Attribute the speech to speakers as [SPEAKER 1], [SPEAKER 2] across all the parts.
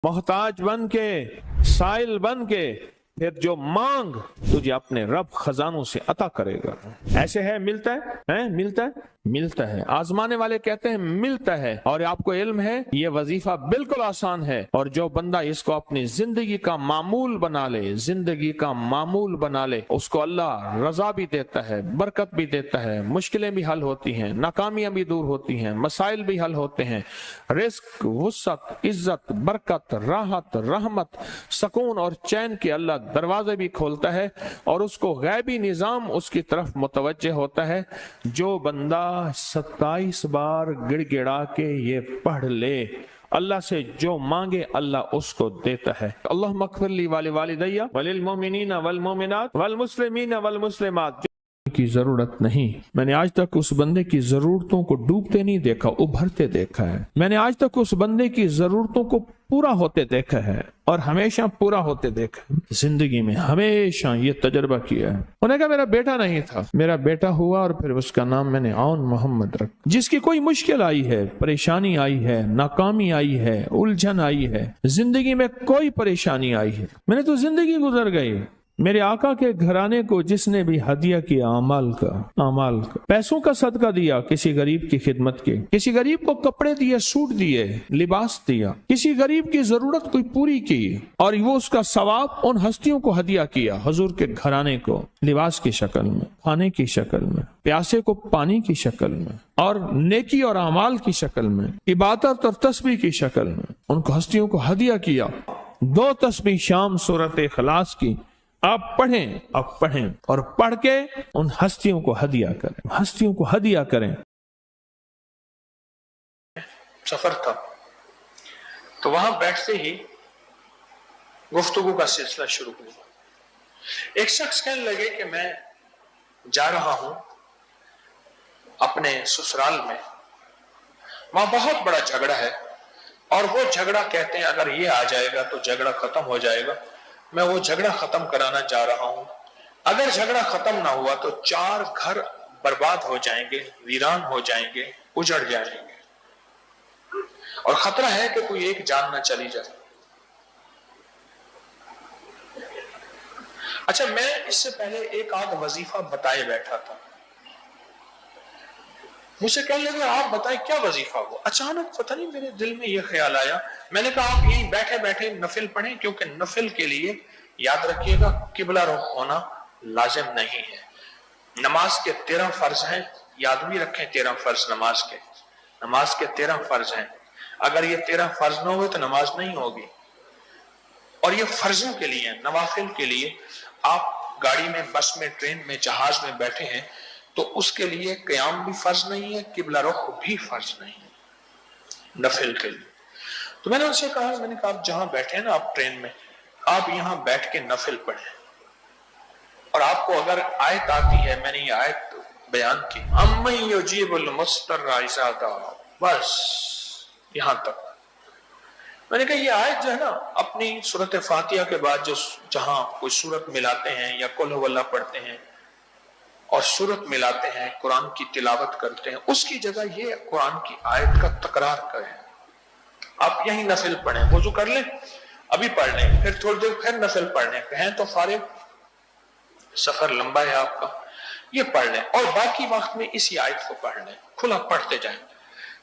[SPEAKER 1] मोहताज बन के, साइल बन के, फिर जो मांग तुझे अपने रब खजानों से अता करेगा। ऐसे है, मिलता है, मिलता है, मिलता है। आजमाने वाले कहते हैं मिलता है, और आपको इल्म है ये वजीफा बिल्कुल आसान है। और जो बंदा इसको अपनी जिंदगी का मामूल बना ले, जिंदगी का मामूल बना ले, उसको अल्लाह रजा भी देता है, बरकत भी देता है, मुश्किलें भी हल होती हैं, नाकामियां भी दूर होती हैं, मसाइल भी हल होते हैं, रिस्क, वुसअत, इज्जत, बरकत, राहत, रहमत, सुकून और चैन के अल्लाह दरवाजे भी खोलता है, और उसको गैबी निजाम उसकी तरफ मुतवज्जे होता है। जो बंदा 27 बार गिड़गिड़ा के ये पढ़ ले, अल्लाह से जो मांगे अल्लाह उसको देता है। अल्लाह मग़फ़िरली वाले वालिदैया वलिल मोमिनीना वल मोमिनात वल मुस्लिमीना वल मुस्लिमात की जरूरत नहीं। मैंने आज तक उस बंदे की जरूरतों को डूबते नहीं देखा, उभरते देखा है। मैंने आज तक उस बंदे की जरूरतों को पूरा होते देखा है, और हमेशा पूरा होते देखा है। जिंदगी में हमेशा ये तजर्बा किया है। उन्होंने कहा मेरा बेटा नहीं था, मेरा बेटा हुआ, और फिर उसका नाम मैंने आउन मोहम्मद रखा। जिसकी कोई मुश्किल आई है, परेशानी आई है, नाकामी आई है, उलझन आई है, जिंदगी में कोई परेशानी आई है, मैंने तो जिंदगी गुजर गई। मेरे आका के घराने को जिसने भी हदिया किया अमाल का पैसों का सदका दिया, किसी गरीब की खिदमत की, किसी गरीब को कपड़े दिए, सूट दिए, लिबास दिया, किसी गरीब की जरूरत कोई पूरी की, और वो उसका सवाब उन हस्तियों को हदिया किया, हुजूर के घराने को लिबास की शक्ल में, खाने की शक्ल में, प्यासे को पानी की शक्ल में, और नेकी और अमाल की शक्ल में, इबादत और तस्बीह की शक्ल में उनको हस्तियों को हदिया किया। 2 तस्बीह शाम सूरत इखलास की आप पढ़ें और पढ़ के उन हस्तियों को हदिया करें, हस्तियों को हदिया करें।
[SPEAKER 2] सफर था, तो वहां बैठते ही गुफ्तगू का सिलसिला शुरू हुआ। एक शख्स कहने लगे कि मैं जा रहा हूं अपने ससुराल में, वहां बहुत बड़ा झगड़ा है, और वो झगड़ा कहते हैं अगर ये आ जाएगा तो झगड़ा खत्म हो जाएगा। मैं वो झगड़ा खत्म कराना चाह रहा हूं। अगर झगड़ा खत्म ना हुआ तो 4 घर बर्बाद हो जाएंगे, वीरान हो जाएंगे, उजड़ जाएंगे, और खतरा है कि कोई एक जान ना चली जाए। अच्छा, मैं इससे पहले एक आध वजीफा बताए बैठा था। मुझे कहने लगे आप बताएं क्या वजीफा हुआ। अचानक पता नहीं मेरे दिल में यह ख्याल आया। मैंने कहा आप यहीं बैठे बैठे नफिल पढ़ें, क्योंकि नफिल के लिए याद रखिएगा किबला रुख होना लाजिम नहीं है। नमाज के 13 फर्ज हैं, याद भी रखें 13 फर्ज नमाज के 13 फर्ज हैं। अगर ये 13 फर्ज न हुए तो नमाज नहीं होगी, और ये फर्जों के लिए, नवाफिल के लिए। आप गाड़ी में, बस में, ट्रेन में, जहाज में बैठे हैं तो उसके लिए क़याम भी फर्ज नहीं है, किबला रुख भी फर्ज नहीं है नफिल के लिए। तो मैंने उनसे कहा, मैंने कहा आप जहां बैठे हैं ना, आप ट्रेन में, आप यहां बैठ के नफिल पढ़ें, और आपको अगर आयत आती है, मैंने ये आयत बयान की, अम्मन युजीबुल मुस्तर्रा इज़ा दआ, बस यहां तक। मैंने कहा ये आयत जो है ना, अपनी सूरत फातिहा के बाद जो जहां कोई सूरत मिलाते हैं या कुल हुवल्लाह पढ़ते हैं और सूरत मिलाते हैं, कुरान की तिलावत करते हैं, उसकी जगह ये कुरान की आयत का तकरार करें। आप यही नफिल पढ़ें, वुजू कर लें, अभी पढ़ लें, फिर थोड़ी देर फिर नफिल पढ़ लें, कहें तो फारिग, सफर लंबा है आपका, ये पढ़ लें, और बाकी वक्त में इसी आयत को पढ़ लें, खुला पढ़ते जाएं।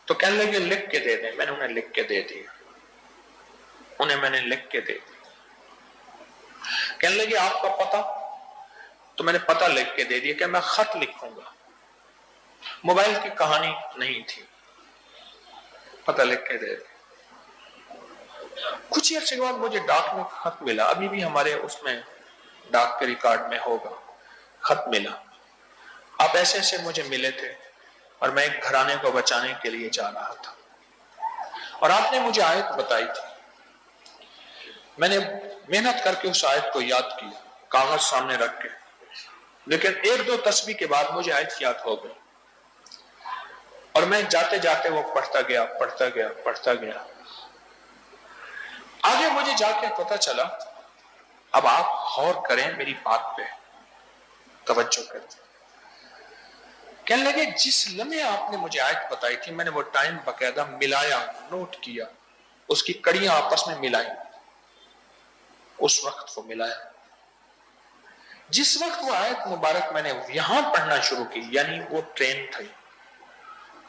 [SPEAKER 2] तो कहने लगे लिख के दे दें। मैंने उन्हें लिख के दे दिया, मैंने लिख के दे दिया। कहने लगे आपका पता, तो मैंने पता लिख के दे दिया कि मैं खत लिखूंगा। मोबाइल की कहानी नहीं थी, पता लिख के दे दिया। कुछ अर्से के बाद मुझे डाक में खत मिला, अभी भी हमारे उसमें डाक के रिकॉर्ड में होगा, खत मिला। आप ऐसे ऐसे मुझे मिले थे, और मैं एक घराने को बचाने के लिए जा रहा था, और आपने मुझे आयत बताई थी। मैंने मेहनत करके उस आयत को याद किया, कागज सामने रख के, लेकिन 1-2 तस्बीह के बाद मुझे आयत याद हो गई, और मैं जाते जाते वो पढ़ता गया। आगे मुझे जाके पता चला, अब आप गौर करें मेरी बात पे, तवज्जो करें। कहने लगे जिस लम्हे आपने मुझे आयत बताई थी, मैंने वो टाइम बकायदा मिलाया, नोट किया, اس کی کڑیاں آپس میں ملائی، اس وقت وہ ملایا۔ جس وقت وہ آیت مبارک میں نے یہاں پڑھنا شروع کی، یعنی وہ ٹرین تھی،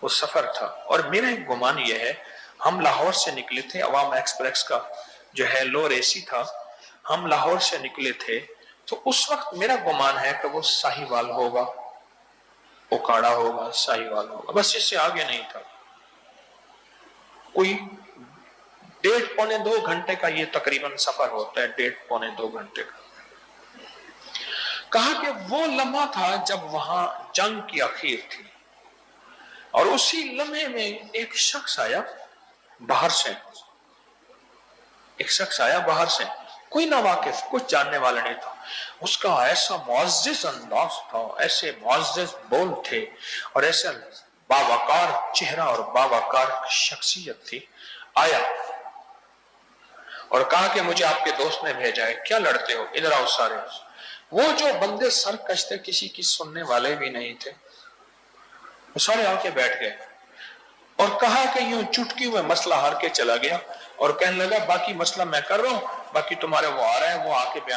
[SPEAKER 2] وہ سفر تھا، اور میرا ایک گمان یہ ہے، ہم لاہور سے نکلے تھے، عوام ایکسپریس کا جو ہے لوور اے سی تھا، ہم لاہور سے نکلے تھے، تو اس وقت میرا گمان ہے کہ وہ ساہیوال ہوگا، اوکاڑا ہوگا، ساہیوال ہوگا، بس اس سے آگے نہیں تھا۔ کوئی 1.5 پونے 2 گھنٹے کا یہ تقریباً سفر ہوتا ہے، 1.5 پونے 2 گھنٹے کا۔ کہا کہ وہ لمحہ تھا جب وہاں جنگ کی اخیر تھی، اور اسی لمحے میں ایک شخص آیا باہر سے، ایک شخص آیا باہر سے، کوئی نہ واقف، کچھ جاننے والا نہیں تھا۔ اس کا ایسا معزز انداز تھا، ایسے معزز بول تھے، اور ایسا باوقار چہرہ اور باوقار شخصیت تھی۔ آیا اور کہا کہ مجھے آپ کے دوست نے بھیجا ہے، کیا لڑتے ہو، ادھر آؤ سارے۔ وہ جو بندے سرکش تھے، کسی کی سننے والے بھی نہیں تھے، وہ سارے آ کے بیٹھ گئے، اور کہا کہ یوں چٹکی میں مسئلہ ہار کے چلا گیا، اور کہنے لگا باقی مسئلہ میں کر رہا ہوں، باقی تمہارے وہ آ رہے ہیں، وہ آ کے بیان